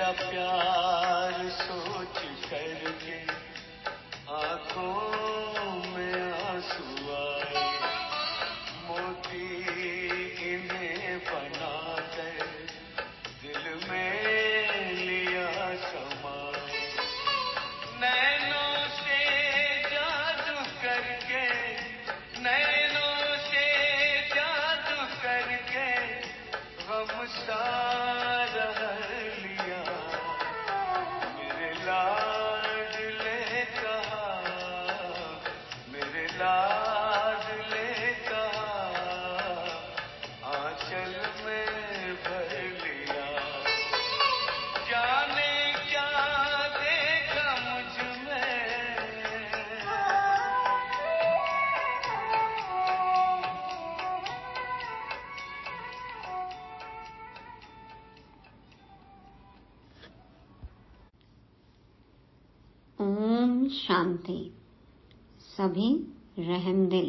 तेरा प्यार सोच करके आंखों में आंसू आए, मोती इन्हें बनाकर दिल में लिया समाए, नैनों से जादू करके, नैनों से जादू करके गम सारा लिया, मेरे लाडले कहा, मेरे लाडले कहा, आंचल में भर लिया, जाने क्या देखा मुझ में, ओम शांति। सभी रहमदिल,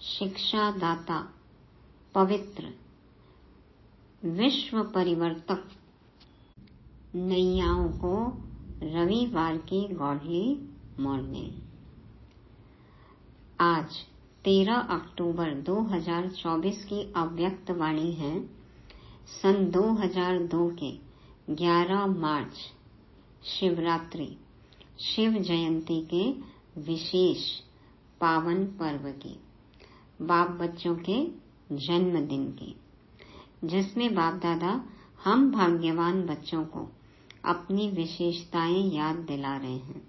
शिक्षा दाता, पवित्र, विश्व परिवर्तक नैयाओं को रविवार की गॉडली मॉर्निंग। आज 13 अक्टूबर 2024 की अव्यक्त वाणी है। सन 2002 के 11 मार्च शिवरात्रि, शिव जयंती के विशेष पावन पर्व की, बाप बच्चों के जन्मदिन की, जिसमें बाप दादा हम भाग्यवान बच्चों को अपनी विशेषताएं याद दिला रहे हैं।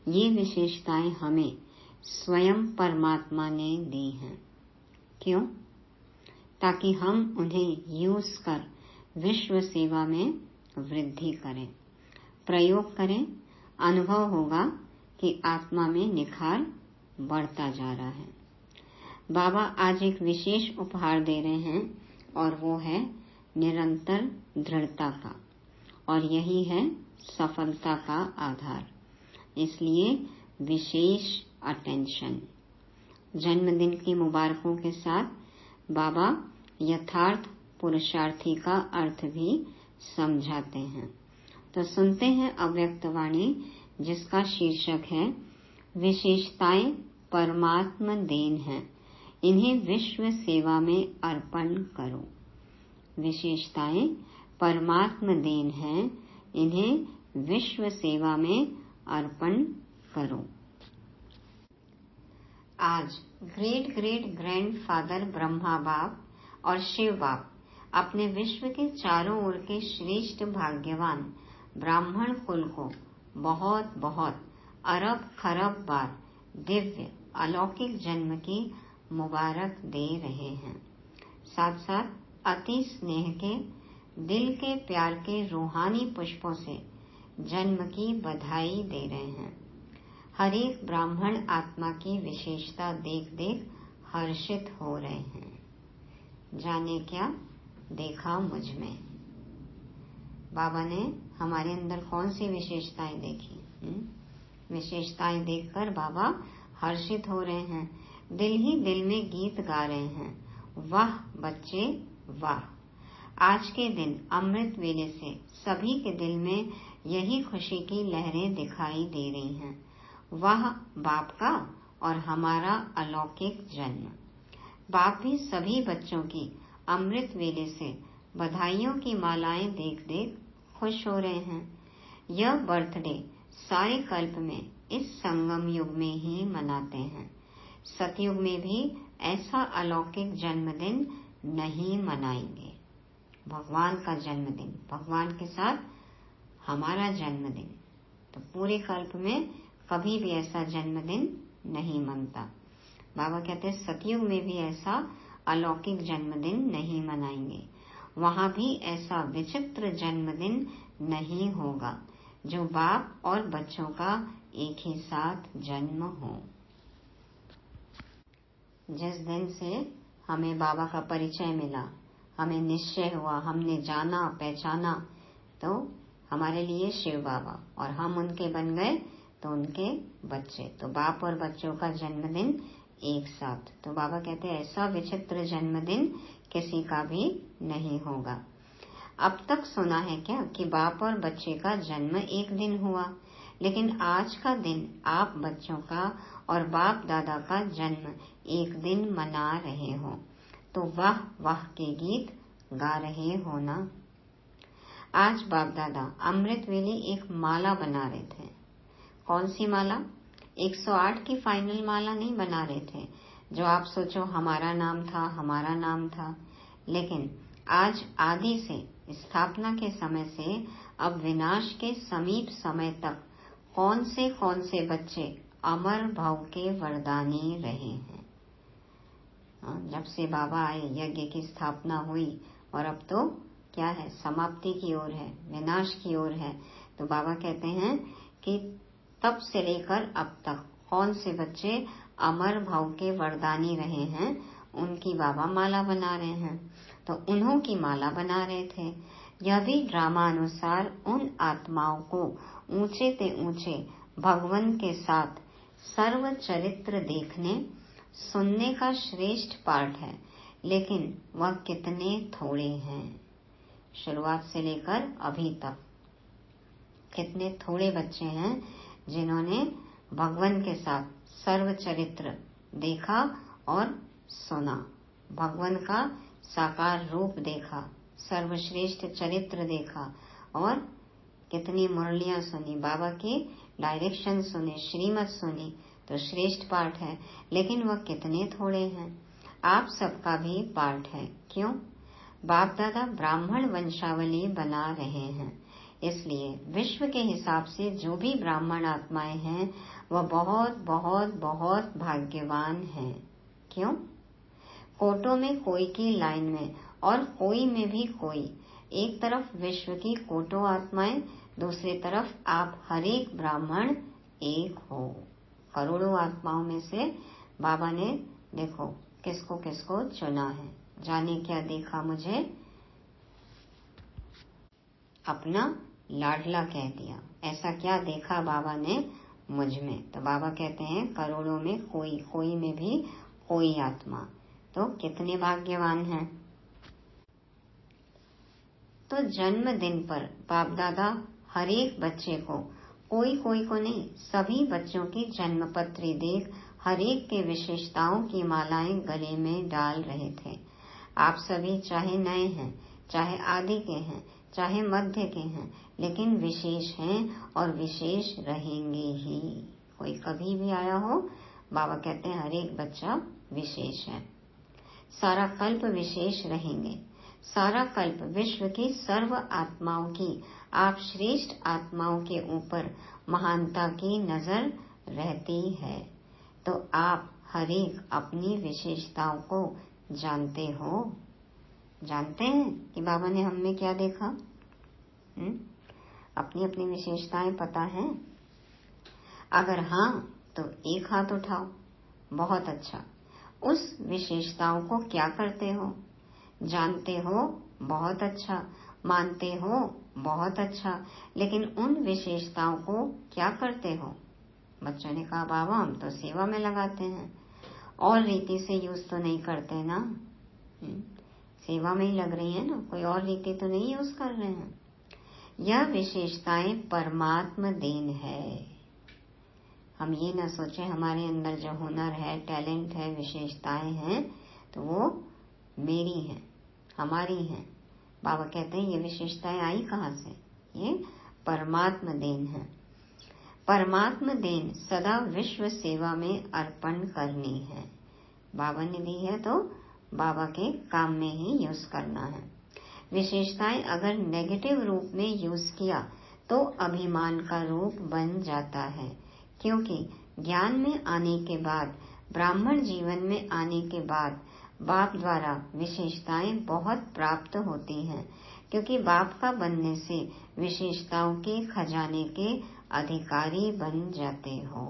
ये विशेषताएं हमें स्वयं परमात्मा ने दी हैं। क्यों? ताकि हम उन्हें यूज कर विश्व सेवा में वृद्धि करें, प्रयोग करें। अनुभव होगा कि आत्मा में निखार बढ़ता जा रहा है। बाबा आज एक विशेष उपहार दे रहे हैं और वो है निरंतर दृढ़ता का, और यही है सफलता का आधार। इसलिए विशेष अटेंशन। जन्मदिन की मुबारकों के साथ बाबा यथार्थ पुरुषार्थी का अर्थ भी समझाते हैं। तो सुनते हैं अव्यक्त वाणी, जिसका शीर्षक है विशेषताएं परमात्मा देन है, इन्हें विश्व सेवा में अर्पण करो। विशेषताएं परमात्मा देन है, इन्हें विश्व सेवा में अर्पण करो। आज ग्रेट ग्रेट ग्रैंडफादर ब्रह्मा बाप और शिव बाप अपने विश्व के चारों ओर के श्रेष्ठ भाग्यवान ब्राह्मण कुल को बहुत बहुत अरब खरब बार दिव्य अलौकिक जन्म की मुबारक दे रहे हैं। साथ साथ अति स्नेह के, दिल के प्यार के रूहानी पुष्पों से जन्म की बधाई दे रहे हैं। हर एक ब्राह्मण आत्मा की विशेषता देख देख हर्षित हो रहे हैं। जाने क्या देखा मुझ में। बाबा ने हमारे अंदर कौन सी विशेषताएं देखी? विशेषताएं देखकर बाबा हर्षित हो रहे हैं, दिल ही दिल में गीत गा रहे हैं। वाह बच्चे वाह। आज के दिन अमृत वेले से सभी के दिल में यही खुशी की लहरें दिखाई दे रही हैं। वाह बाप का और हमारा अलौकिक जन्म। बाप भी सभी बच्चों की अमृत वेले से बधाइयों की मालाएं देख देख खुश हो रहे हैं। यह बर्थडे सारे कल्प में इस संगम युग में ही मनाते हैं। सतयुग में भी ऐसा अलौकिक जन्मदिन नहीं मनाएंगे। भगवान का जन्मदिन, भगवान के साथ हमारा जन्मदिन, तो पूरे कल्प में कभी भी ऐसा जन्मदिन नहीं मनता। बाबा कहते हैं सतयुग में भी ऐसा अलौकिक जन्मदिन नहीं मनाएंगे। वहां भी ऐसा विचित्र जन्मदिन नहीं होगा जो बाप और बच्चों का एक ही साथ जन्म हो। जिस दिन से हमें बाबा का परिचय मिला, हमें निश्चय हुआ, हमने जाना पहचाना, तो हमारे लिए शिव बाबा और हम उनके बन गए तो उनके बच्चे। तो बाप और बच्चों का जन्मदिन एक साथ। तो बाबा कहते हैं ऐसा विचित्र जन्मदिन किसी का भी नहीं होगा। अब तक सुना है क्या कि बाप और बच्चे का जन्म एक दिन हुआ, लेकिन आज का दिन आप बच्चों का और बाप दादा का जन्म एक दिन मना रहे हो, तो वाह वाह के गीत गा रहे हो ना। आज बाप दादा अमृत वेले एक माला बना रहे थे। कौन सी माला? 108 की फाइनल माला नहीं बना रहे थे, जो आप सोचो हमारा नाम था, लेकिन आज आदि से, स्थापना के समय से अब विनाश के समीप समय तक कौन से बच्चे अमर भव के वरदानी रहे हैं। जब से बाबा आए यज्ञ की स्थापना हुई और अब तो क्या है, समाप्ति की ओर है, विनाश की ओर है। तो बाबा कहते हैं कि तब से लेकर अब तक कौन से बच्चे अमर भव के वरदानी रहे हैं, उनकी बाबा माला बना रहे हैं। तो उन्हों की माला बना रहे थे। यह भी ड्रामा अनुसार उन आत्माओं को ऊंचे ते ऊंचे भगवान के साथ सर्व चरित्र देखने सुनने का श्रेष्ठ पाठ है, लेकिन वह कितने थोड़े हैं। शुरुआत से लेकर अभी तक कितने थोड़े बच्चे हैं जिन्होंने भगवान के साथ सर्व चरित्र देखा और सुना, भगवान का साकार रूप देखा, सर्वश्रेष्ठ चरित्र देखा और कितनी मुरलियां सुनी, बाबा की डायरेक्शन सुने, श्रीमत सुनी। तो श्रेष्ठ पाठ है, लेकिन वह कितने थोड़े हैं। आप सबका भी पाठ है। क्यों? बाप दादा ब्राह्मण वंशावली बना रहे हैं, इसलिए विश्व के हिसाब से जो भी ब्राह्मण आत्माएं हैं वह बहुत बहुत बहुत भाग्यवान हैं। क्यों? कोटों में कोई की लाइन में और कोई में भी कोई, एक तरफ विश्व की कोटों आत्माएं, दूसरी तरफ आप हर एक ब्राह्मण एक हो। करोड़ों आत्माओं में से बाबा ने देखो किसको किसको चुना है। जाने क्या देखा मुझे, अपना लाडला कह दिया। ऐसा क्या देखा बाबा ने मुझ में? तो बाबा कहते हैं करोड़ों में कोई, कोई में भी कोई आत्मा। तो कितने भाग्यवान हैं। तो जन्मदिन पर बाप दादा हर एक बच्चे को, कोई कोई को नहीं, सभी बच्चों की जन्म पत्री देख हर एक के विशेषताओं की मालाएं गले में डाल रहे थे। आप सभी चाहे नए हैं, चाहे आदि के हैं, चाहे मध्य के हैं, लेकिन विशेष हैं और विशेष रहेंगे ही। कोई कभी भी आया हो, बाबा कहते हैं हर एक बच्चा विशेष है। सारा कल्प विशेष रहेंगे। सारा कल्प विश्व की सर्व आत्माओं की, आप श्रेष्ठ आत्माओं के ऊपर महानता की नजर रहती है। तो आप हर एक अपनी विशेषताओं को जानते हो। जानते हैं कि बाबा ने हम में क्या देखा? अपनी अपनी विशेषताएं पता है? अगर हाँ तो एक हाथ उठाओ। बहुत अच्छा। उस विशेषताओं को क्या करते हो? जानते हो? बहुत अच्छा। मानते हो? बहुत अच्छा। लेकिन उन विशेषताओं को क्या करते हो? बच्चों ने कहा बाबा हम तो सेवा में लगाते हैं, और रीति से यूज तो नहीं करते ना। सेवा में ही लग रही है ना, कोई और रीति तो नहीं यूज कर रहे हैं। यह विशेषताएं परमात्मा देन है। हम ये ना सोचे हमारे अंदर जो हुनर है, टैलेंट है, विशेषताएं हैं तो वो मेरी हैं, हमारी हैं। बाबा कहते हैं ये विशेषताएं आई कहाँ से? ये परमात्मा देन है। परमात्मा देन सदा विश्व सेवा में अर्पण करनी है। बाबा ने दी है तो बाबा के काम में ही यूज करना है। विशेषताएं अगर नेगेटिव रूप में यूज किया तो अभिमान का रूप बन जाता है, क्योंकि ज्ञान में आने के बाद, ब्राह्मण जीवन में आने के बाद बाप द्वारा विशेषताएं बहुत प्राप्त होती हैं, क्योंकि बाप का बनने से विशेषताओं के खजाने के अधिकारी बन जाते हो।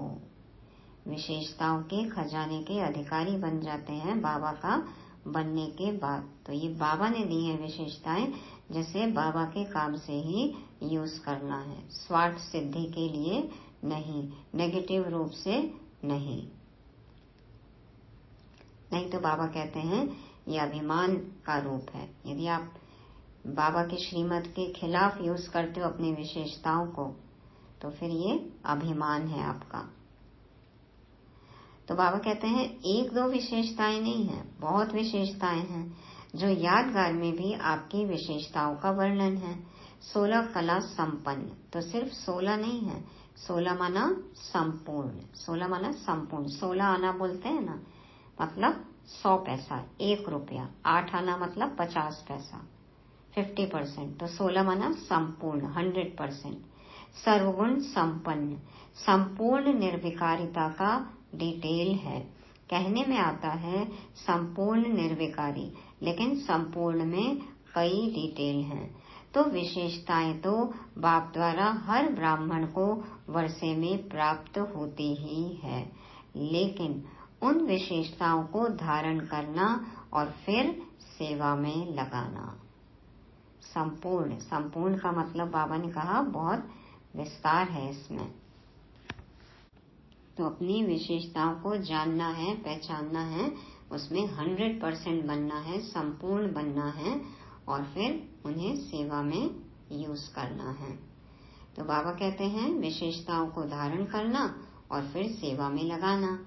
विशेषताओं के खजाने के अधिकारी बन जाते हैं बाबा का बनने के बाद। तो ये बाबा ने दी है विशेषताएं, जिसे बाबा के काम से ही यूज करना है, स्वार्थ सिद्धि के लिए नहीं, नेगेटिव रूप से नहीं। नहीं तो बाबा कहते हैं ये अभिमान का रूप है। यदि आप बाबा की श्रीमत के खिलाफ यूज करते हो अपनी विशेषताओं को, तो फिर ये अभिमान है आपका। तो बाबा कहते हैं एक दो विशेषताएं नहीं है, बहुत विशेषताएं हैं जो यादगार में भी आपकी विशेषताओं का वर्णन है। 16 कला संपन्न, तो सिर्फ 16 नहीं है, 16 माना संपूर्ण, 16 माना संपूर्ण। 16 आना बोलते हैं ना, मतलब 100 पैसा, 1 रुपया। 8 आना मतलब 50 पैसा, 50%। तो 16 माना संपूर्ण, 100%। सर्वगुण संपन्न, संपूर्ण निर्विकारिता का डिटेल है। कहने में आता है संपूर्ण निर्विकारी, लेकिन संपूर्ण में कई डिटेल हैं। तो विशेषताएं तो बाप द्वारा हर ब्राह्मण को वर्षे में प्राप्त होती ही है, लेकिन उन विशेषताओं को धारण करना और फिर सेवा में लगाना। संपूर्ण, संपूर्ण का मतलब बाबा ने कहा बहुत विस्तार है इसमें। तो अपनी विशेषताओं को जानना है, पहचानना है, उसमें 100% बनना है, संपूर्ण बनना है और फिर उन्हें सेवा में यूज करना है। तो बाबा कहते हैं विशेषताओं को धारण करना और फिर सेवा में लगाना।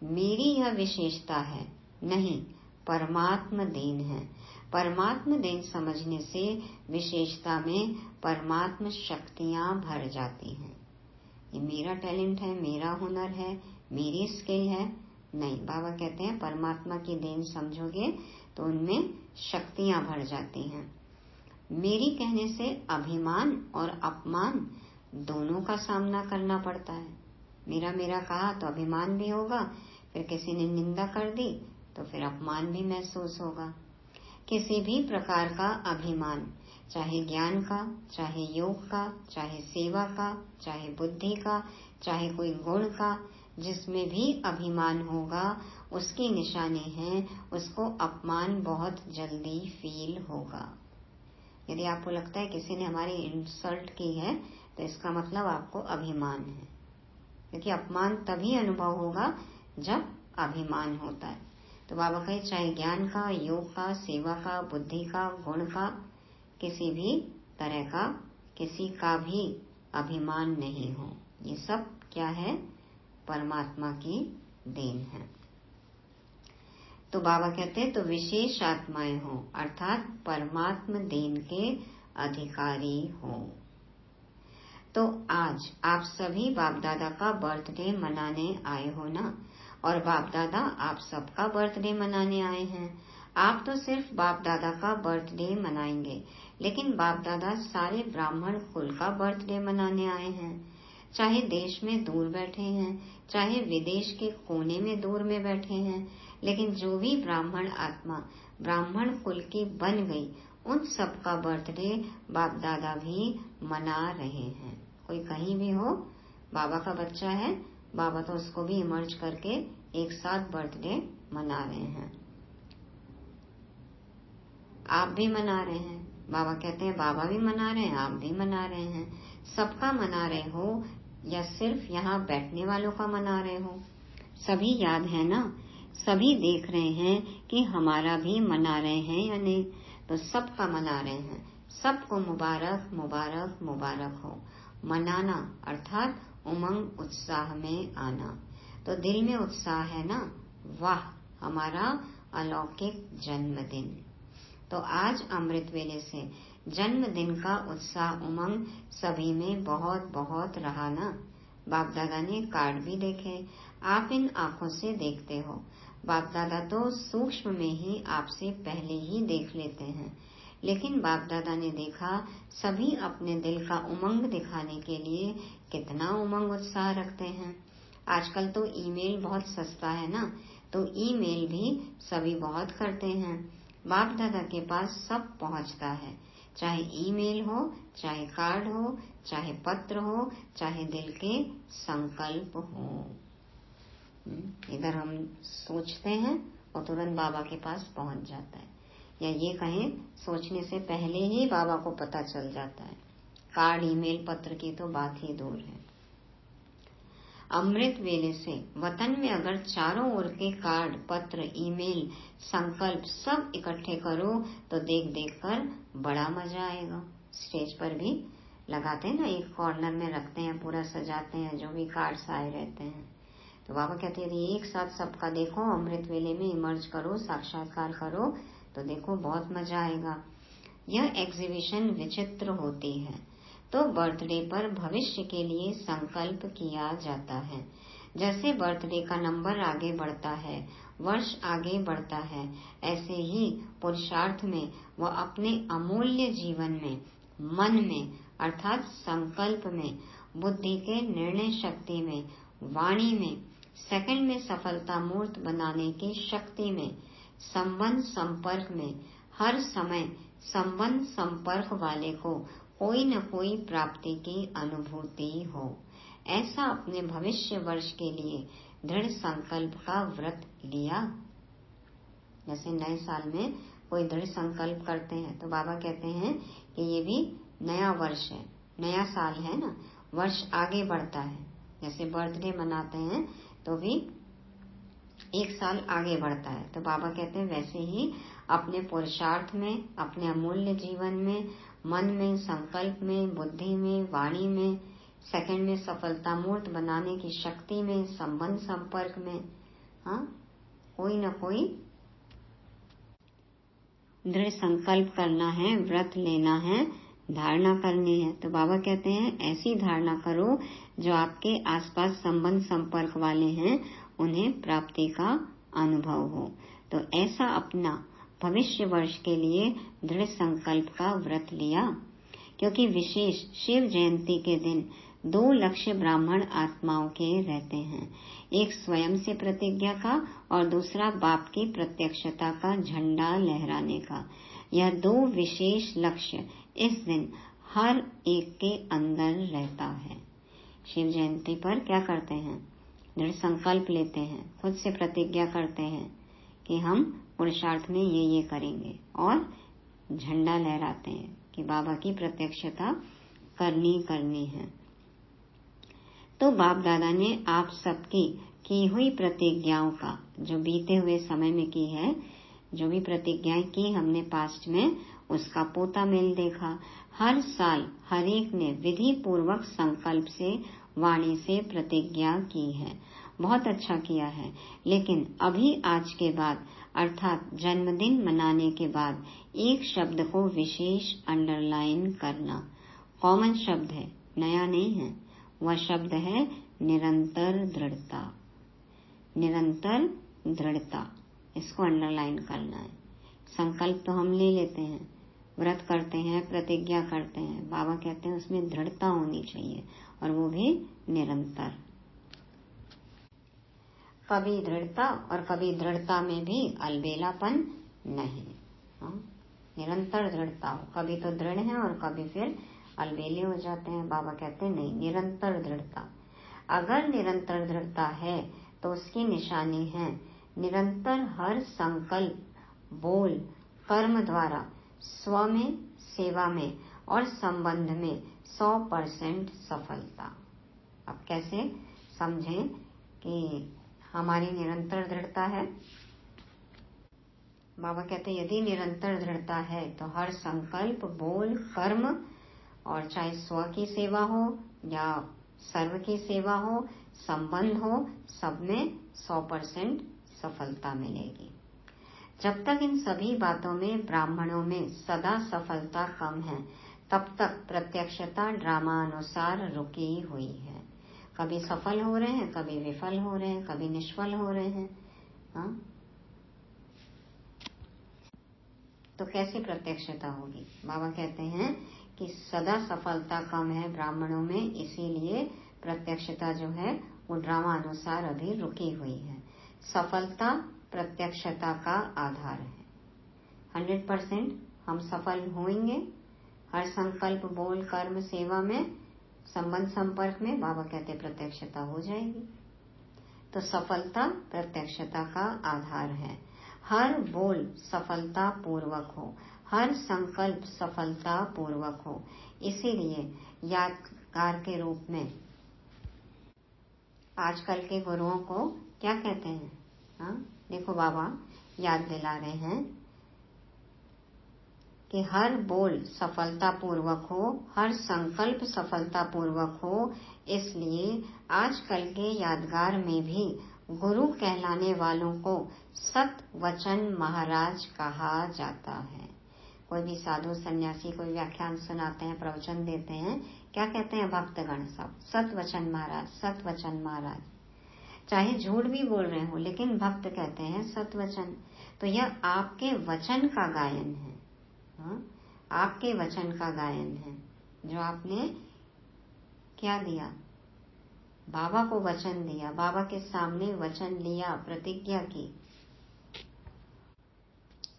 मेरी यह विशेषता है नहीं, परमात्म देन है। परमात्म देन समझने से विशेषता में परमात्म शक्तियां भर जाती हैं। ये मेरा टैलेंट है, मेरा हुनर है, मेरी स्किल है, नहीं। बाबा कहते हैं परमात्मा की देन समझोगे तो उनमें शक्तियां भर जाती हैं। मेरी कहने से अभिमान और अपमान दोनों का सामना करना पड़ता है। मेरा मेरा कहा तो अभिमान भी होगा, फिर किसी ने निंदा कर दी तो फिर अपमान भी महसूस होगा। किसी भी प्रकार का अभिमान, चाहे ज्ञान का, चाहे योग का, चाहे सेवा का, चाहे बुद्धि का, चाहे कोई गुण का, जिसमें भी अभिमान होगा उसकी निशानी है, उसको अपमान बहुत जल्दी फील होगा। यदि आपको लगता है किसी ने हमारी इंसल्ट की है तो इसका मतलब आपको अभिमान है, क्योंकि अपमान तभी अनुभव होगा जब अभिमान होता है। तो बाबा कहे चाहे ज्ञान का, योग का, सेवा का, बुद्धि का, गुण का, किसी भी तरह का किसी का भी अभिमान नहीं हो। ये सब क्या है? परमात्मा की देन है। तो बाबा कहते हैं तो विशेष आत्माएं हो, अर्थात परमात्मा देन के अधिकारी हो। तो आज आप सभी बाप दादा का बर्थडे मनाने आए हो ना, और बाप दादा आप सबका बर्थडे मनाने आए हैं। आप तो सिर्फ बाप दादा का बर्थडे मनाएंगे, लेकिन बाप दादा सारे ब्राह्मण कुल का बर्थडे मनाने आए हैं। चाहे देश में दूर बैठे हैं, चाहे विदेश के कोने में दूर में बैठे हैं, लेकिन जो भी ब्राह्मण आत्मा ब्राह्मण कुल की बन गई, उन सबका बर्थडे बाप दादा भी मना रहे हैं। कोई कहीं भी हो, बाबा का बच्चा है, बाबा तो उसको भी इमर्ज करके एक साथ बर्थडे मना रहे हैं। आप भी मना रहे हैं। बाबा कहते हैं बाबा भी मना रहे हैं, आप भी मना रहे हैं। सबका मना रहे हो या सिर्फ यहाँ बैठने वालों का मना रहे हो? सभी याद है ना, सभी देख रहे हैं कि हमारा भी मना रहे हैं या नहीं। तो सबका मना रहे हैं। सबको मुबारक मुबारक मुबारक हो। मनाना अर्थात उमंग उत्साह में आना। तो दिल में उत्साह है ना, वाह हमारा अलौकिक जन्मदिन। तो आज अमृत वेले से जन्मदिन का उत्साह उमंग सभी में बहुत बहुत रहा ना। बाप दादा ने कार्ड भी देखे, आप इन आंखों से देखते हो। बाप दादा तो सूक्ष्म में ही आपसे पहले ही देख लेते हैं, लेकिन बाप दादा ने देखा सभी अपने दिल का उमंग दिखाने के लिए कितना उमंग उत्साह रखते हैं। आजकल तो ईमेल बहुत सस्ता है ना, तो ईमेल भी सभी बहुत करते हैं। बाप दादा के पास सब पहुंचता है, चाहे ईमेल हो, चाहे कार्ड हो, चाहे पत्र हो, चाहे दिल के संकल्प हो। इधर हम सोचते हैं और तुरंत बाबा के पास पहुंच जाता है, या ये कहें सोचने से पहले ही बाबा को पता चल जाता है। कार्ड, ईमेल, पत्र की तो बात ही दूर है। अमृत वेले से वतन में अगर चारों ओर के कार्ड, पत्र, ईमेल, संकल्प सब इकट्ठे करो तो देख देख कर बड़ा मजा आएगा। स्टेज पर भी लगाते हैं ना, एक कॉर्नर में रखते हैं, पूरा सजाते हैं, जो भी कार्ड्स आए रहते हैं। तो बाबा कहते हैं यदि एक साथ सबका देखो, अमृत वेले में इमर्ज करो, साक्षात्कार करो तो देखो बहुत मजा आएगा। यह एग्जीबिशन विचित्र होती है। तो बर्थडे पर भविष्य के लिए संकल्प किया जाता है। जैसे बर्थडे का नंबर आगे बढ़ता है, वर्ष आगे बढ़ता है, ऐसे ही पुरुषार्थ में व अपने अमूल्य जीवन में, मन में अर्थात संकल्प में, बुद्धि के निर्णय शक्ति में, वाणी में, सेकंड में सफलता मूर्त बनाने की शक्ति में, संबंध संपर्क में, हर समय संबंध संपर्क वाले को कोई न कोई प्राप्ति की अनुभूति हो, ऐसा अपने भविष्य वर्ष के लिए दृढ़ संकल्प का व्रत लिया। जैसे नए साल में कोई दृढ़ संकल्प करते हैं तो बाबा कहते हैं कि ये भी नया वर्ष है, नया साल है ना, वर्ष आगे बढ़ता है। जैसे बर्थडे मनाते हैं तो भी एक साल आगे बढ़ता है। तो बाबा कहते हैं वैसे ही अपने पुरुषार्थ में, अपने अमूल्य जीवन में, मन में, संकल्प में, बुद्धि में, वाणी में, सेकंड में सफलता मूर्त बनाने की शक्ति में, संबंध संपर्क में, कोई न कोई दृढ़ संकल्प करना है, व्रत लेना है, धारणा करनी है। तो बाबा कहते हैं ऐसी धारणा करो जो आपके आसपास संबंध संपर्क वाले हैं उन्हें प्राप्ति का अनुभव हो। तो ऐसा अपना भविष्य वर्ष के लिए दृढ़ संकल्प का व्रत लिया। क्योंकि विशेष शिव जयंती के दिन 2 लक्ष्य ब्राह्मण आत्माओं के रहते हैं, एक स्वयं से प्रतिज्ञा का और दूसरा बाप की प्रत्यक्षता का झंडा लहराने का। यह 2 विशेष लक्ष्य इस दिन हर एक के अंदर रहता है। शिव जयंती पर क्या करते हैं? दृढ़ संकल्प लेते हैं, खुद से प्रतिज्ञा करते हैं कि हम पुरुषार्थ में ये करेंगे और झंडा लहराते हैं कि बाबा की प्रत्यक्षता करनी है। तो बाप दादा ने आप सबकी की हुई प्रतिज्ञाओं का, जो बीते हुए समय में की है, जो भी प्रतिज्ञाएं की हमने पास्ट में, उसका पोता मेल देखा। हर साल हर एक ने विधि पूर्वक संकल्प से, वाणी से प्रतिज्ञा की है। बहुत अच्छा किया है। लेकिन अभी आज के बाद अर्थात जन्मदिन मनाने के बाद एक शब्द को विशेष अंडरलाइन करना। कॉमन शब्द है, नया नहीं है। वह शब्द है निरंतर दृढ़ता। निरंतर दृढ़ता, इसको अंडरलाइन करना है। संकल्प तो हम ले लेते हैं, व्रत करते हैं, प्रतिज्ञा करते हैं। बाबा कहते हैं उसमें दृढ़ता होनी चाहिए और वो भी निरंतर। कभी दृढ़ता और कभी दृढ़ता में भी अलबेलापन नहीं। निरंतर दृढ़ता हो। कभी तो दृढ़ है और कभी फिर अलबेले हो जाते हैं। बाबा कहते हैं नहीं, निरंतर दृढ़ता। अगर निरंतर दृढ़ता है तो उसकी निशानी है निरंतर हर संकल्प, बोल, कर्म द्वारा स्व में, सेवा में और संबंध में 100% सफलता। अब कैसे समझें कि हमारी निरंतर दृढ़ता है? बाबा कहते हैं यदि निरंतर दृढ़ता है तो हर संकल्प, बोल, कर्म, और चाहे स्व की सेवा हो या सर्व की सेवा हो, संबंध हो, सब में 100% सफलता मिलेगी। जब तक इन सभी बातों में ब्राह्मणों में सदा सफलता कम है, तब तक प्रत्यक्षता ड्रामा अनुसार रुकी हुई है। कभी सफल हो रहे हैं, कभी विफल हो रहे हैं, कभी निष्फल हो रहे हैं। तो कैसी प्रत्यक्षता होगी? बाबा कहते हैं कि सदा सफलता कम है ब्राह्मणों में, इसीलिए प्रत्यक्षता जो है वो ड्रामा अनुसार अभी रुकी हुई है। सफलता प्रत्यक्षता का आधार है। 100% हम सफल होंगे हर संकल्प, बोल, कर्म, सेवा में, संबंध संपर्क में। बाबा कहते प्रत्यक्षता हो जाएगी। तो सफलता प्रत्यक्षता का आधार है। हर बोल सफलता पूर्वक हो, हर संकल्प सफलता पूर्वक हो। इसीलिए यादगार के रूप में आजकल के गुरुओं को क्या कहते हैं? हाँ, देखो बाबा याद दिला रहे हैं कि हर बोल सफलतापूर्वक हो, हर संकल्प सफलतापूर्वक हो। इसलिए आजकल के यादगार में भी गुरु कहलाने वालों को सत वचन महाराज कहा जाता है। कोई भी साधु सन्यासी कोई व्याख्यान सुनाते हैं, प्रवचन देते हैं, क्या कहते हैं भक्तगण? सब सत वचन महाराज, सत वचन महाराज। चाहे झूठ भी बोल रहे हो लेकिन भक्त कहते हैं सत वचन। तो यह आपके वचन का गायन है। हाँ? आपके वचन का गायन है जो आपने क्या दिया? बाबा को वचन दिया, बाबा के सामने वचन लिया, प्रतिज्ञा की,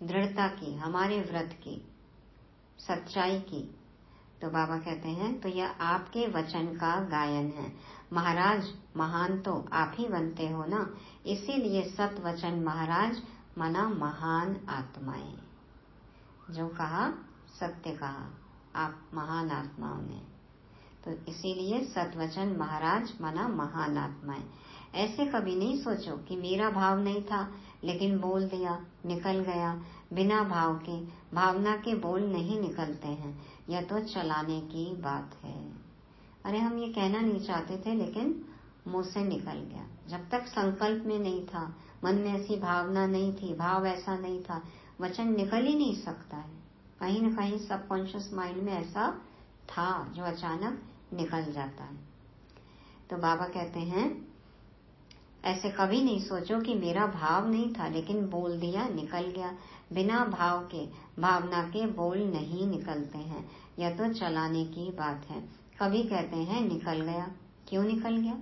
दृढ़ता की, हमारे व्रत की, सच्चाई की। तो बाबा कहते हैं तो यह आपके वचन का गायन है। महाराज महान तो आप ही बनते हो ना, इसीलिए सत वचन महाराज मना महान आत्माएं। जो कहा सत्य कहा, आप महान आत्माओं ने, तो इसीलिए सतवचन महाराज मना महान आत्माएं। ऐसे कभी नहीं सोचो कि मेरा भाव नहीं था लेकिन बोल दिया, निकल गया। बिना भाव के, भावना के बोल नहीं निकलते हैं। यह तो चलाने की बात है। अरे हम ये कहना नहीं चाहते थे लेकिन मुंह से निकल गया। जब तक संकल्प में नहीं था, मन में ऐसी भावना नहीं थी, भाव ऐसा नहीं था, वचन निकल ही नहीं सकता है। कहीं न कहीं सबकॉन्शियस माइंड में ऐसा था जो अचानक निकल जाता है। तो बाबा कहते हैं ऐसे कभी नहीं सोचो कि मेरा भाव नहीं था लेकिन बोल दिया, निकल गया। बिना भाव के, भावना के बोल नहीं निकलते हैं। यह तो चलाने की बात है। कभी कहते हैं निकल गया, क्यों निकल गया?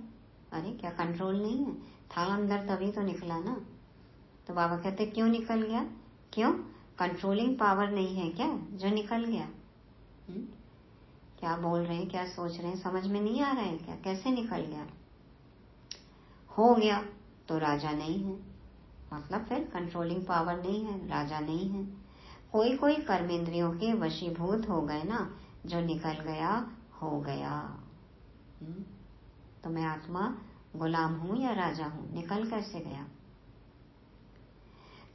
अरे क्या कंट्रोल नहीं है? था अंदर तभी तो निकला ना। तो बाबा कहते क्यों निकल गया? क्यों? कंट्रोलिंग पावर नहीं है क्या जो निकल गया? क्या बोल रहे हैं, क्या सोच रहे हैं, समझ में नहीं आ रहा है क्या? कैसे निकल गया? हो गया तो राजा नहीं है, मतलब फिर कंट्रोलिंग पावर नहीं है, राजा नहीं है। कोई कोई कर्मेंद्रियों के वशीभूत हो गए ना, जो निकल गया हो गया। तो मैं आत्मा गुलाम हूं या राजा हूं? निकल कैसे गया?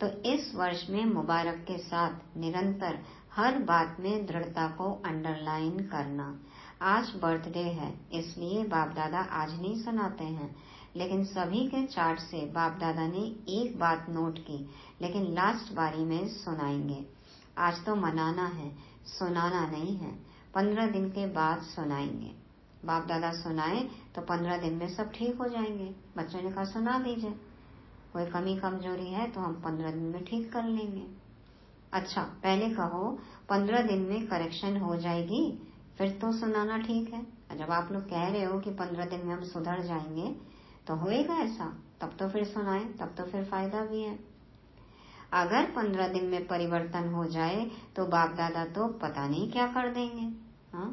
तो इस वर्ष में मुबारक के साथ निरंतर हर बात में दृढ़ता को अंडरलाइन करना। आज बर्थडे है इसलिए बाप दादा आज नहीं सुनाते हैं, लेकिन सभी के चार्ट से बाप दादा ने एक बात नोट की, लेकिन लास्ट बारी में सुनाएंगे। आज तो मनाना है, सुनाना नहीं है। 15 दिन के बाद सुनाएंगे। बाप दादा सुनाए तो 15 दिन में सब ठीक हो जाएंगे। बच्चों ने कहा सुना दीजिए, कोई कमी कमजोरी है तो हम 15 दिन में ठीक कर लेंगे। अच्छा पहले कहो 15 दिन में करेक्शन हो जाएगी फिर तो सुनाना ठीक है। जब आप लोग कह रहे हो कि 15 दिन में हम सुधर जाएंगे तो होएगा ऐसा, तब तो फिर सुनाए, तब तो फिर फायदा भी है। अगर 15 दिन में परिवर्तन हो जाए तो बाप दादा तो पता नहीं क्या कर देंगे। हाँ,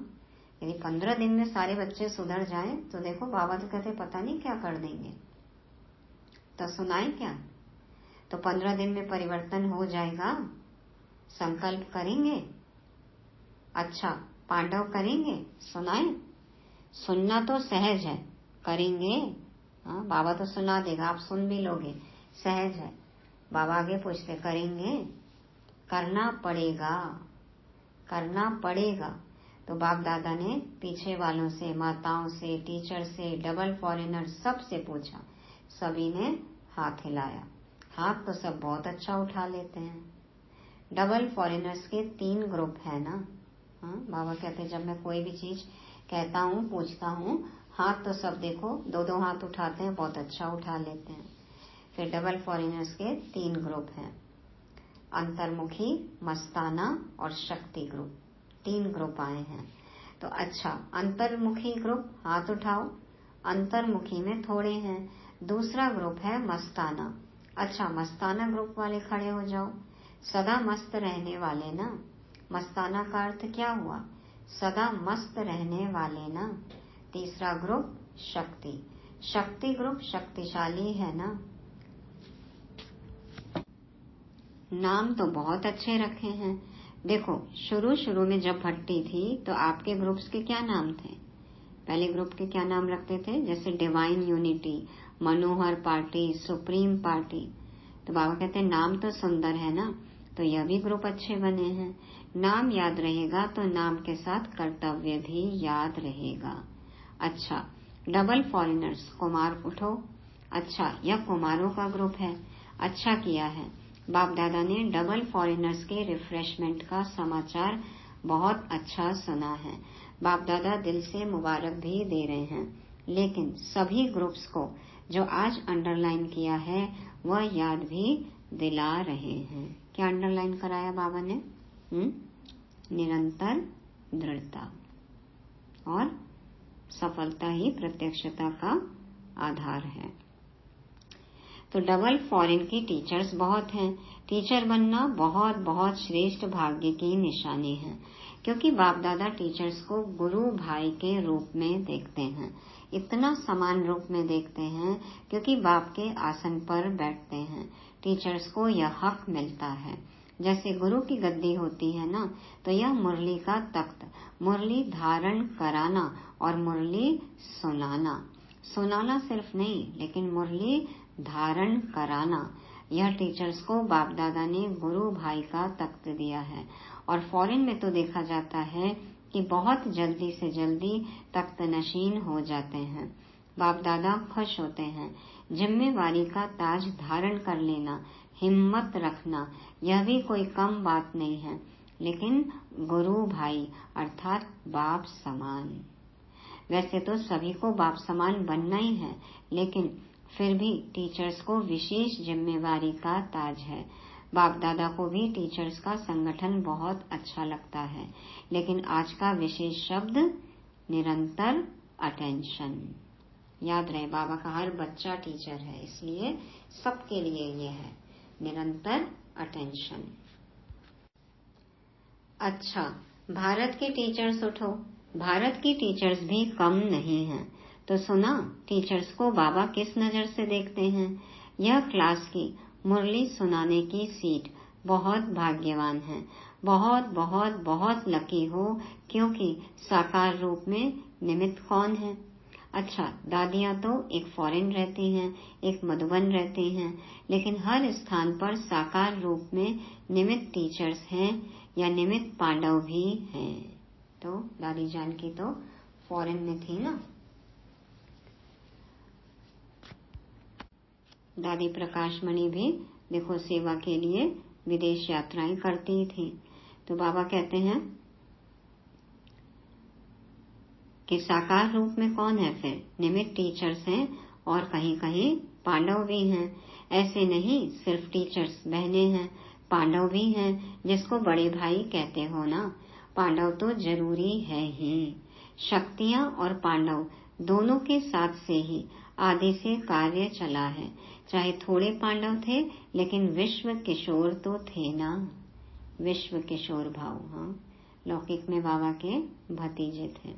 यदि 15 दिन में सारे बच्चे सुधर जाएं तो देखो बाबा तो कहते पता नहीं क्या कर देंगे। तो सुनाए क्या? तो 15 दिन में परिवर्तन हो जाएगा, संकल्प करेंगे। अच्छा पांडव करेंगे, सुनाए? सुनना तो सहज है, करेंगे? हाँ, बाबा तो सुना देगा, आप सुन भी लोगे, सहज है। बाबा आगे पूछते करेंगे? करना पड़ेगा, करना पड़ेगा। तो बाप दादा ने पीछे वालों से, माताओं से, टीचर से, डबल फॉरेनर सब से पूछा, सभी ने हाथ हिलाया। हाथ तो सब बहुत अच्छा उठा लेते हैं। डबल फॉरेनर्स के 3 ग्रुप है ना। हाँ, बाबा कहते जब मैं कोई भी चीज कहता हूँ, पूछता हूँ, हाथ तो सब देखो 2-2 हाथ उठाते हैं, बहुत अच्छा उठा लेते हैं। फिर डबल फॉरेनर्स के 3 ग्रुप हैं, अंतर्मुखी, मस्ताना और शक्ति ग्रुप। 3 ग्रुप आए हैं। तो अच्छा अंतर्मुखी ग्रुप हाथ उठाओ, अंतर्मुखी में थोड़े हैं। दूसरा ग्रुप है मस्ताना। अच्छा मस्ताना ग्रुप वाले खड़े हो जाओ, सदा मस्त रहने वाले ना। मस्ताना का अर्थ क्या हुआ? सदा मस्त रहने वाले ना। तीसरा ग्रुप शक्ति, शक्ति ग्रुप शक्तिशाली है ना। नाम तो बहुत अच्छे रखे हैं। देखो शुरू शुरू में जब भट्टी थी तो आपके ग्रुप्स के क्या नाम थे? पहले ग्रुप के क्या नाम रखते थे, जैसे डिवाइन यूनिटी, मनोहर पार्टी, सुप्रीम पार्टी। तो बाबा कहते हैं नाम तो सुंदर है ना, तो यह भी ग्रुप अच्छे बने हैं। नाम याद रहेगा तो नाम के साथ कर्तव्य भी याद रहेगा। अच्छा, डबल फॉरेनर्स, कुमार उठो। अच्छा, यह कुमारों का ग्रुप है। अच्छा किया है, बाप दादा ने डबल फॉरेनर्स के रिफ्रेशमेंट का समाचार बहुत अच्छा सुना है। बाप दादा दिल से मुबारक भी दे रहे हैं, लेकिन सभी ग्रुप्स को जो आज अंडरलाइन किया है वह याद भी दिला रहे हैं। क्या अंडरलाइन कराया बाबा ने? निरंतर दृढ़ता और सफलता ही प्रत्यक्षता का आधार है। तो डबल फॉरेन की टीचर्स बहुत हैं। टीचर बनना बहुत बहुत श्रेष्ठ भाग्य की निशानी है, क्योंकि बाप दादा टीचर्स को गुरु भाई के रूप में देखते हैं। इतना समान रूप में देखते हैं क्योंकि बाप के आसन पर बैठते हैं। टीचर्स को यह हक मिलता है। जैसे गुरु की गद्दी होती है ना, तो यह मुरली का तख्त, मुरली धारण कराना और मुरली सुनाना सिर्फ नहीं, लेकिन मुरली धारण कराना, यह टीचर्स को बाप दादा ने गुरु भाई का तख्त दिया है। और फॉरेन में तो देखा जाता है कि बहुत जल्दी से जल्दी तख्त नशीन हो जाते हैं। बाप दादा खुश होते हैं। जिम्मेवारी का ताज धारण कर लेना, हिम्मत रखना, यह भी कोई कम बात नहीं है। लेकिन गुरु भाई अर्थात बाप समान, वैसे तो सभी को बाप समान बनना ही है, लेकिन फिर भी टीचर्स को विशेष जिम्मेवारी का ताज है। बाप दादा को भी टीचर्स का संगठन बहुत अच्छा लगता है, लेकिन आज का विशेष शब्द निरंतर अटेंशन। याद रहे, बाबा का हर बच्चा टीचर है, इसलिए सबके लिए ये है निरंतर अटेंशन। अच्छा, भारत के टीचर्स उठो। भारत की टीचर्स भी कम नहीं हैं। तो सुना, टीचर्स को बाबा किस नजर से देखते हैं? यह क्लास की मुरली सुनाने की सीट बहुत भाग्यवान है। बहुत बहुत बहुत लकी हो, क्योंकि साकार रूप में निमित्त कौन है? अच्छा, दादियां तो एक फॉरेन रहती हैं, एक मधुबन रहती हैं, लेकिन हर स्थान पर साकार रूप में निमित्त टीचर्स हैं या निमित्त पांडव भी हैं। तो दादी जान की तो फॉरेन में थी ना। दादी प्रकाश मणि भी देखो सेवा के लिए विदेश यात्राएं करती थी। तो बाबा कहते हैं कि साकार रूप में कौन है? फिर निमित्त टीचर्स हैं और कहीं कहीं पांडव भी हैं। ऐसे नहीं सिर्फ टीचर्स बहनें हैं, पांडव भी हैं, जिसको बड़े भाई कहते हो ना। पांडव तो जरूरी है ही। शक्तियां और पांडव दोनों के साथ से ही आदि से कार्य चला है। चाहे थोड़े पांडव थे, लेकिन विश्व किशोर तो थे ना। विश्व किशोर भाव, हाँ, लौकिक में बाबा के भतीजे थे।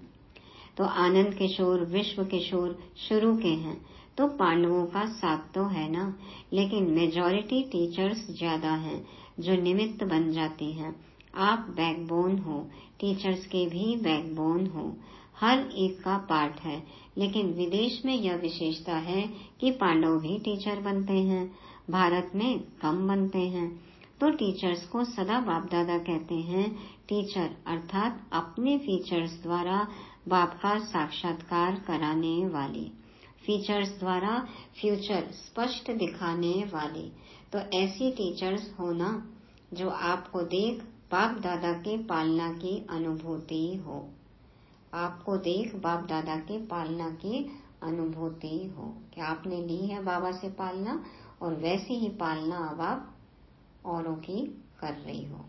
तो आनंद किशोर, विश्व किशोर शुरू के हैं, तो पांडवों का साथ तो है ना। लेकिन मेजॉरिटी टीचर्स ज्यादा हैं जो निमित्त बन जाती हैं। आप बैकबोन हो, टीचर्स के भी बैकबोन हो, हर एक का पार्ट है। लेकिन विदेश में यह विशेषता है कि पांडव भी टीचर बनते हैं, भारत में कम बनते हैं। तो टीचर्स को सदा बाप दादा कहते हैं टीचर, अर्थात अपने फीचर्स द्वारा बाप का साक्षात्कार कराने वाली, फीचर्स द्वारा फ्यूचर स्पष्ट दिखाने वाली। तो ऐसी टीचर्स होना जो आपको देख बाप दादा के पालना की अनुभूति हो। आपको देख बाप दादा के पालना की अनुभूति हो कि आपने ली है बाबा से पालना, और वैसी ही पालना अब आप औरों की कर रही हो,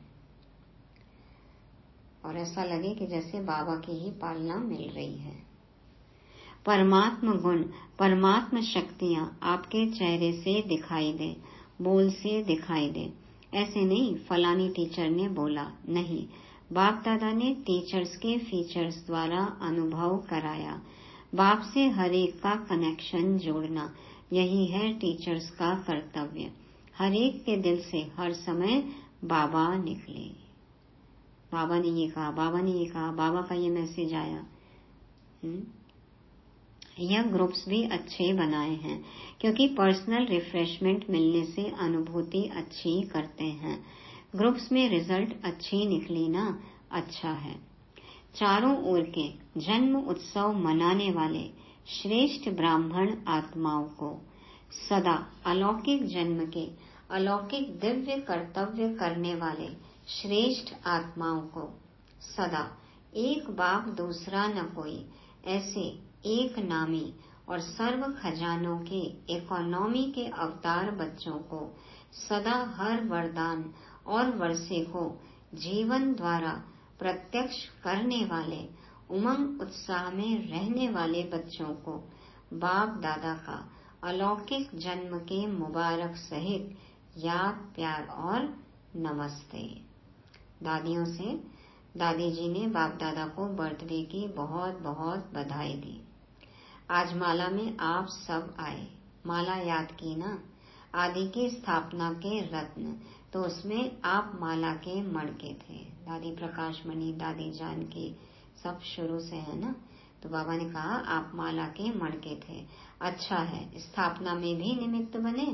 और ऐसा लगे कि जैसे बाबा की ही पालना मिल रही है। परमात्म गुण, परमात्म शक्तियां आपके चेहरे से दिखाई दे, बोल से दिखाई दे। ऐसे नहीं फलानी टीचर ने बोला, नहीं, बाप दादा ने टीचर्स के फीचर्स द्वारा अनुभव कराया। बाप से हर एक का कनेक्शन जोड़ना, यही है टीचर्स का कर्तव्य। हर एक के दिल से हर समय बाबा निकले। बाबा ने ये कहा, बाबा ने ये कहा, बाबा का ये मैसेज आया। यह ग्रुप्स भी अच्छे बनाए हैं क्योंकि पर्सनल रिफ्रेशमेंट मिलने से अनुभूति अच्छी करते हैं। ग्रुप्स में रिजल्ट अच्छी निकली ना, अच्छा है। चारों ओर के जन्म उत्सव मनाने वाले श्रेष्ठ ब्राह्मण आत्माओं को सदा अलौकिक जन्म के अलौकिक दिव्य कर्तव्य करने वाले श्रेष्ठ आत्माओं को सदा एक बाप दूसरा न कोई ऐसे एक नामी और सर्व खजानों के इकोनॉमी के अवतार बच्चों को सदा हर वरदान और वर्षे को जीवन द्वारा प्रत्यक्ष करने वाले उमंग उत्साह में रहने वाले बच्चों को बाप दादा का अलौकिक जन्म के मुबारक सहित याद प्यार और नमस्ते। दादियों से दादी जी ने बाप दादा को बर्थडे की बहुत बहुत बधाई दी। आज माला में आप सब आए, माला याद की ना, आदि की स्थापना के रत्न, तो उसमें आप माला के मणके थे। दादी प्रकाश मणि, दादी जानकी सब शुरू से है ना, तो बाबा ने कहा आप माला के मणके थे। अच्छा है, स्थापना में भी निमित्त बने,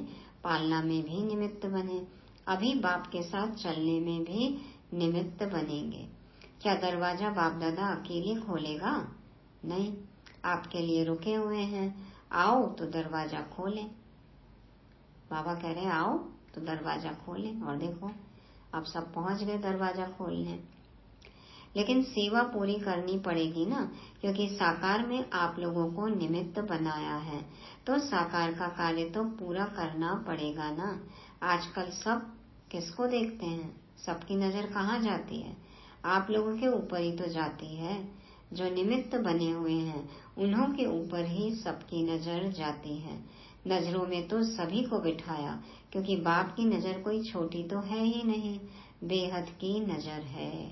पालना में भी निमित्त बने, अभी बाप के साथ चलने में भी निमित्त बनेंगे। क्या दरवाजा बाप दादा अकेले खोलेगा? नहीं, आपके लिए रुके हुए हैं, आओ तो दरवाजा खोलें। बाबा कह रहे आओ तो दरवाजा खोलें, और देखो अब सब पहुंच गए दरवाजा खोलने। लेकिन सेवा पूरी करनी पड़ेगी ना, क्योंकि साकार में आप लोगों को निमित्त बनाया है, तो साकार का कार्य तो पूरा करना पड़ेगा ना। आजकल सब किसको देखते हैं? सबकी नजर कहाँ जाती है? आप लोगों के ऊपर ही तो जाती है। जो निमित्त बने हुए हैं उन्हों के ऊपर ही सबकी नजर जाती है। नजरों में तो सभी को बिठाया, क्योंकि बाप की नजर कोई छोटी तो है ही नहीं, बेहद की नजर है।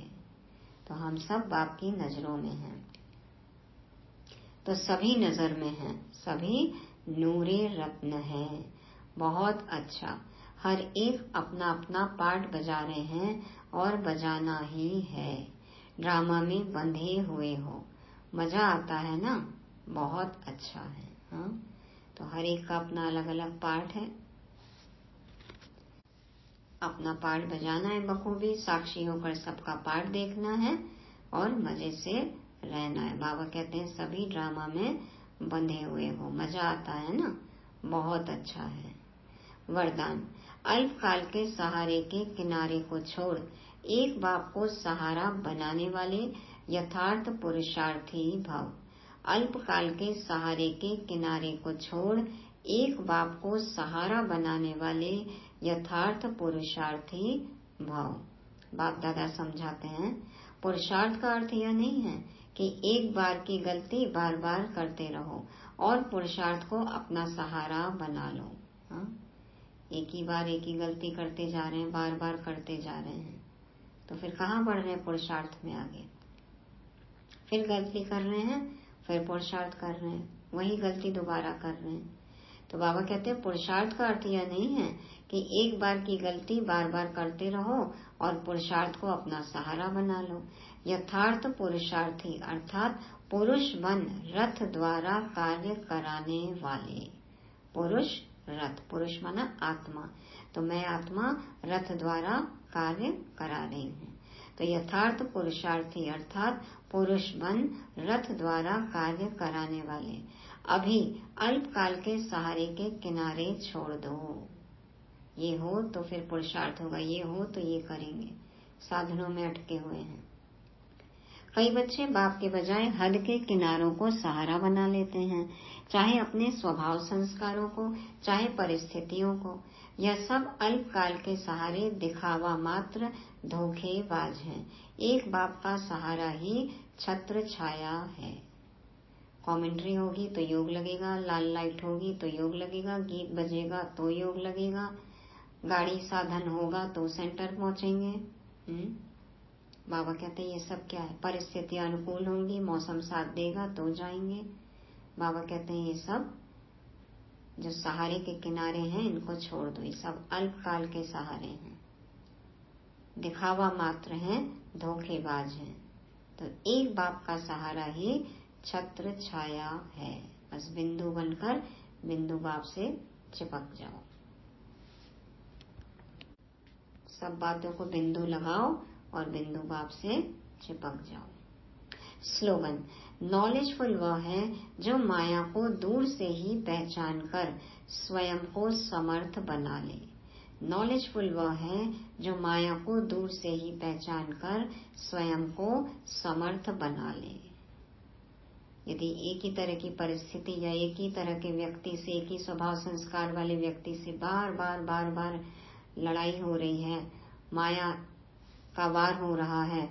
तो हम सब बाप की नजरों में हैं, तो सभी नजर में हैं, सभी नूरे रत्न हैं। बहुत अच्छा, हर एक अपना अपना पार्ट बजा रहे हैं और बजाना ही है। ड्रामा में बंधे हुए हो, मजा आता है ना, बहुत अच्छा है। हाँ, तो हर एक का अपना अलग अलग पार्ट है, अपना पार्ट बजाना है बखूबी, साक्षी होकर सबका पार्ट देखना है और मजे से रहना है। बाबा कहते हैं सभी ड्रामा में बंधे हुए हो, मजा आता है ना, बहुत अच्छा है। वरदान, अल्पकाल के सहारे के किनारे को छोड़ एक बाप को सहारा बनाने वाले यथार्थ पुरुषार्थी भव। अल्पकाल के सहारे के किनारे को छोड़ एक बाप को सहारा बनाने वाले यथार्थ पुरुषार्थी भव। बाप दादा समझाते हैं, पुरुषार्थ का अर्थ यह नहीं है कि एक बार की गलती बार बार करते रहो और पुरुषार्थ को अपना सहारा बना लो। हाँ? एक ही बार एक ही गलती करते जा रहे हैं, बार बार करते जा रहे हैं, तो फिर कहाँ बढ़ रहे हैं पुरुषार्थ में आगे? फिर गलती कर रहे हैं, फिर पुरुषार्थ कर रहे हैं, वही गलती दोबारा कर रहे हैं। तो बाबा कहते हैं पुरुषार्थ का अर्थ यह नहीं है कि एक बार की गलती बार बार करते रहो और पुरुषार्थ को अपना सहारा बना लो। यथार्थ पुरुषार्थी अर्थात पुरुष बन रथ द्वारा कार्य कराने वाले। पुरुष रथ, पुरुष माना आत्मा, तो मैं आत्मा रथ द्वारा कार्य करा रही हूँ। तो यथार्थ पुरुषार्थी अर्थात पुरुष बन रथ द्वारा कार्य कराने वाले अभी अल्पकाल के सहारे के किनारे छोड़ दो। ये हो तो फिर पुरुषार्थ होगा, ये हो तो ये करेंगे, साधनों में अटके हुए हैं। कई बच्चे बाप के बजाय हद के किनारों को सहारा बना लेते हैं, चाहे अपने स्वभाव संस्कारों को, चाहे परिस्थितियों को। यह सब अल्पकाल के सहारे दिखावा मात्र धोखेबाज हैं। एक बाप का सहारा ही छत्र छाया है। कमेंट्री होगी तो योग लगेगा, लाल लाइट होगी तो योग लगेगा, गीत बजेगा तो योग लगेगा, गाड़ी साधन होगा तो सेंटर पहुंचेंगे। बाबा कहते हैं ये सब क्या है? परिस्थिति अनुकूल होंगी, मौसम साथ देगा तो जाएंगे। बाबा कहते हैं ये सब जो सहारे के किनारे हैं इनको छोड़ दो, ये सब अल्पकाल के सहारे हैं, दिखावा मात्र हैं, धोखेबाज हैं। तो एक बाप का सहारा ही छत्र छाया है। बस बिंदु बनकर बिंदु बाप से चिपक जाओ। सब बातों को बिंदु लगाओ और बिंदु बाप से चिपक जाओ। स्लोगन, नॉलेजफुल वह है जो माया को दूर से ही पहचान कर स्वयं को समर्थ बना ले। नॉलेजफुल वह है जो माया को दूर से ही पहचान कर स्वयं को समर्थ बना ले। यदि एक ही तरह की परिस्थिति या एक ही तरह के व्यक्ति से, एक ही स्वभाव संस्कार वाले व्यक्ति से बार बार लड़ाई हो रही है, माया का वार हो रहा है,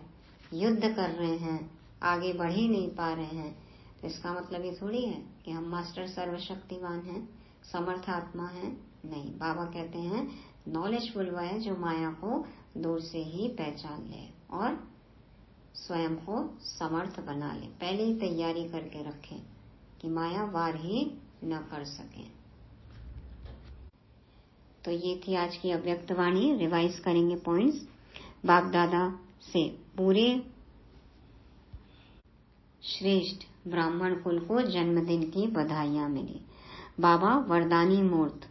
युद्ध कर रहे हैं, आगे बढ़ ही नहीं पा रहे हैं, तो इसका मतलब ये थोड़ी है कि हम मास्टर सर्वशक्तिवान हैं, समर्थ आत्मा हैं। नहीं, बाबा कहते हैं नॉलेजफुल वह है जो माया को दूर से ही पहचान ले और स्वयं को समर्थ बना ले। पहले ही तैयारी करके रखें कि माया वार ही न कर सके। तो ये थी आज की अव्यक्त वाणी। रिवाइज करेंगे पॉइंट्स। बाप दादा से पूरे श्रेष्ठ ब्राह्मण कुल को जन्मदिन की बधाइयां मिली। बाबा वरदानी मूर्त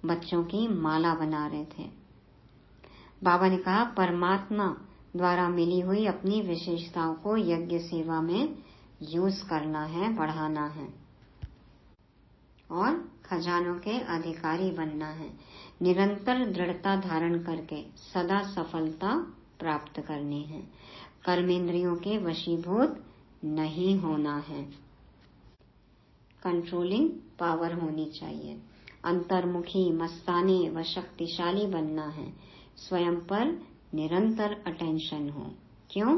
बच्चों की माला बना रहे थे। बाबा ने कहा परमात्मा द्वारा मिली हुई अपनी विशेषताओं को यज्ञ सेवा में यूज करना है, बढ़ाना है और खजानों के अधिकारी बनना है। निरंतर दृढ़ता धारण करके सदा सफलता प्राप्त करनी है। कर्मेंद्रियों के वशीभूत नहीं होना है। कंट्रोलिंग पावर होनी चाहिए। अंतर्मुखी, मस्ताने व शक्तिशाली बनना है। स्वयं पर निरंतर अटेंशन हो। क्यों?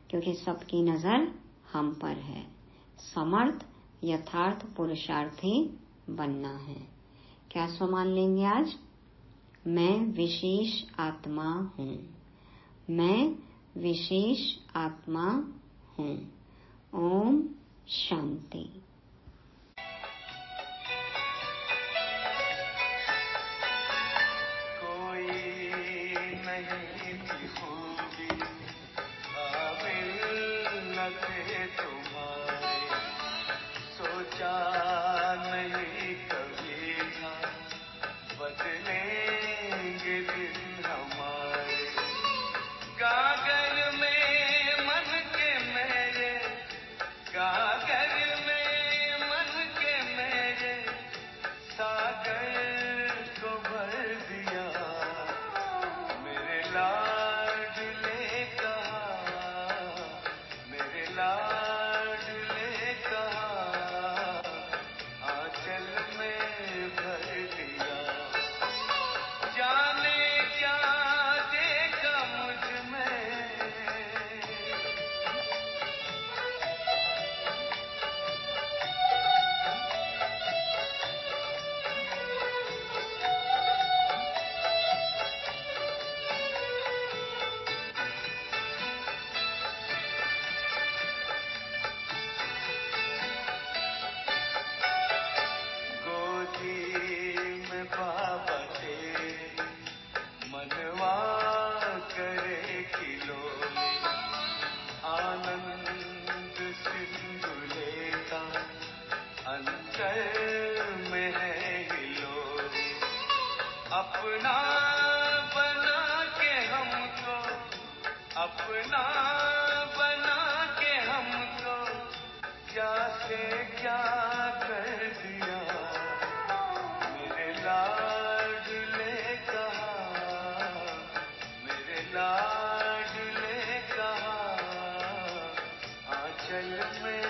क्योंकि सबकी नजर हम पर है। समर्थ यथार्थ पुरुषार्थी बनना है। क्या स्वमान लेंगे आज? मैं विशेष आत्मा हूँ। मैं विशेष आत्मा हूँ। ओम शांति। तुम्हारे सोचा नहीं कभी था बदलेंगे दिन हमारे। कागज में मन के मेरे, कागज में मन के मेरे सागर को भर दिया। मेरे लाडले कहा, मेरे लाडले कहा, आंचल में भर दिया। जाने क्या देखा मुझ में, बाबा तेरे मनवा करे खिलौने। आनंद सिंधु लेता अंतर में है हिलोरे। अपना बना के हमको, अपना बना के हमको क्या से क्या कर दिया। मेरे लाडले कहा, मेरे लाडले कहा, आंचल में